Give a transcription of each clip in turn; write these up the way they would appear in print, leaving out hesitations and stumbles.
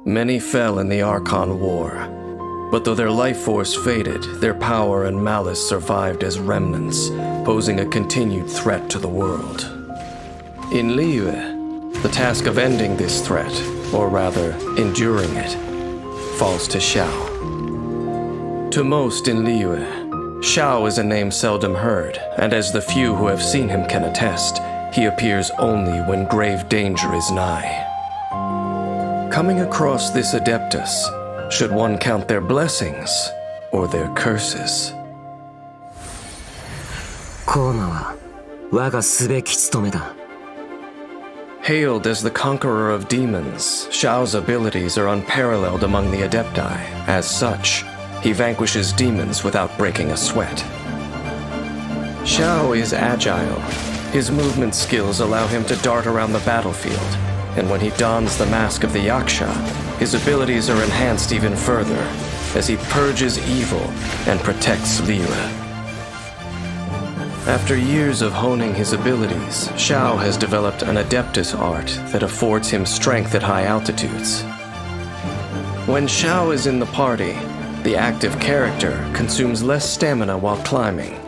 Many fell in the Archon War, but though their life force faded, their power and malice survived as remnants, posing a continued threat to the world. In Liyue, the task of ending this threat, or rather, enduring it, falls to Xiao. To most in Liyue, Xiao is a name seldom heard, and as the few who have seen him can attest, he appears only when grave danger is nigh. Coming across this Adeptus, should one count their blessings or their curses? コーマは我がすべき務めだ。 Hailed as the Conqueror of Demons, Xiao's abilities are unparalleled among the Adepti. As such, he vanquishes demons without breaking a sweat. Xiao is agile. His movement skills allow him to dart around the battlefield, and when he dons the mask of the Yaksha, his abilities are enhanced even further, as he purges evil and protects Liyue. After years of honing his abilities, Xiao has developed an Adeptus art that affords him strength at high altitudes. When Xiao is in the party, the active character consumes less stamina while climbing.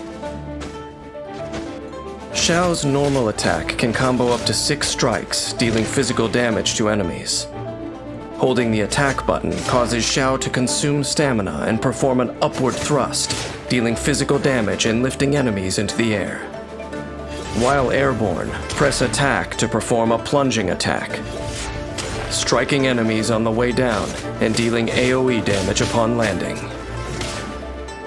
Xiao's normal attack can combo up to 6 strikes, dealing physical damage to enemies. Holding the attack button causes Xiao to consume stamina and perform an upward thrust, dealing physical damage and lifting enemies into the air. While airborne, press attack to perform a plunging attack, striking enemies on the way down and dealing AoE damage upon landing.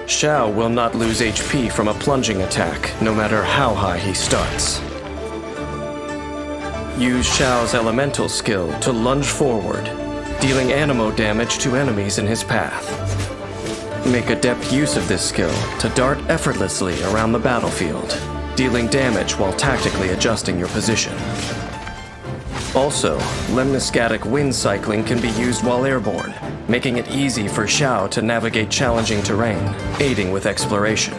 Xiao will not lose HP from a plunging attack, no matter how high he starts. Use Xiao's elemental skill to lunge forward, dealing anemo damage to enemies in his path. Make adept use of this skill to dart effortlessly around the battlefield, dealing damage while tactically adjusting your position. Also, lemniscatic wind cycling can be used while airborne, making it easy for Xiao to navigate challenging terrain, aiding with exploration.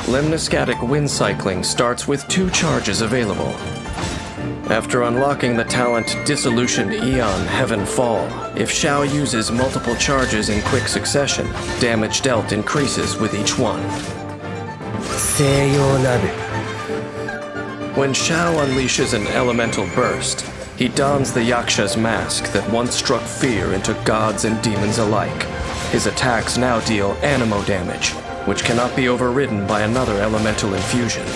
Lemniscatic wind cycling starts with 2 charges available. After unlocking the talent Dissolution Eon Heaven Fall, if Xiao uses multiple charges in quick succession, damage dealt increases with each one. When Xiao unleashes an elemental burst, he dons the Yaksha's mask that once struck fear into gods and demons alike. His attacks now deal anemo damage, which cannot be overridden by another elemental infusion.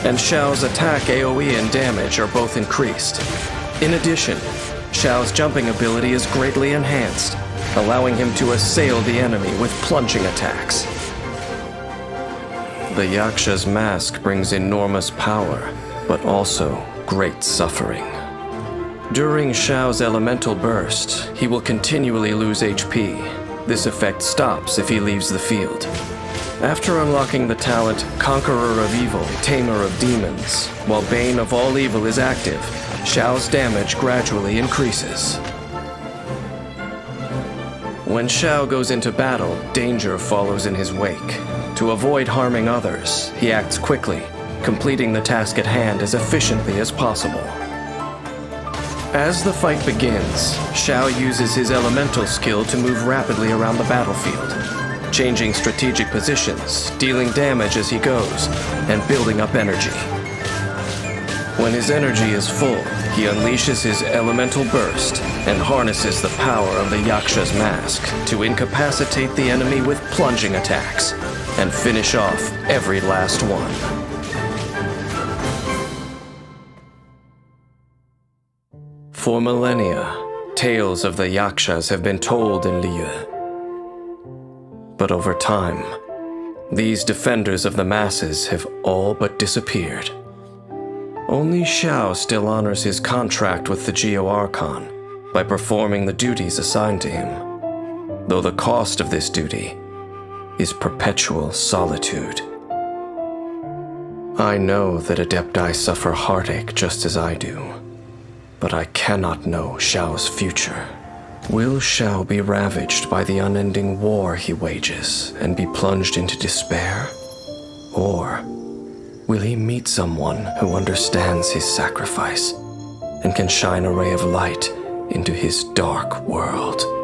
And Xiao's attack AoE and damage are both increased. In addition, Xiao's jumping ability is greatly enhanced, allowing him to assail the enemy with plunging attacks. The Yaksha's mask brings enormous power, but also great suffering. During Xiao's elemental burst, he will continually lose HP. This effect stops if he leaves the field. After unlocking the talent Conqueror of Evil, Tamer of Demons, while Bane of All Evil is active, Xiao's damage gradually increases. When Xiao goes into battle, danger follows in his wake. To avoid harming others, he acts quickly, completing the task at hand as efficiently as possible. As the fight begins, Xiao uses his elemental skill to move rapidly around the battlefield, changing strategic positions, dealing damage as he goes, and building up energy. When his energy is full, he unleashes his elemental burst and harnesses the power of the Yaksha's mask to incapacitate the enemy with plunging attacks and finish off every last one. For millennia, tales of the Yakshas have been told in Liyue. But over time, these defenders of the masses have all but disappeared. Only Xiao still honors his contract with the Geo-Archon by performing the duties assigned to him, though the cost of this duty is perpetual solitude. I know that Adepti suffer heartache just as I do, but I cannot know Xiao's future. Will Xiao be ravaged by the unending war he wages and be plunged into despair? Or will he meet someone who understands his sacrifice and can shine a ray of light into his dark world.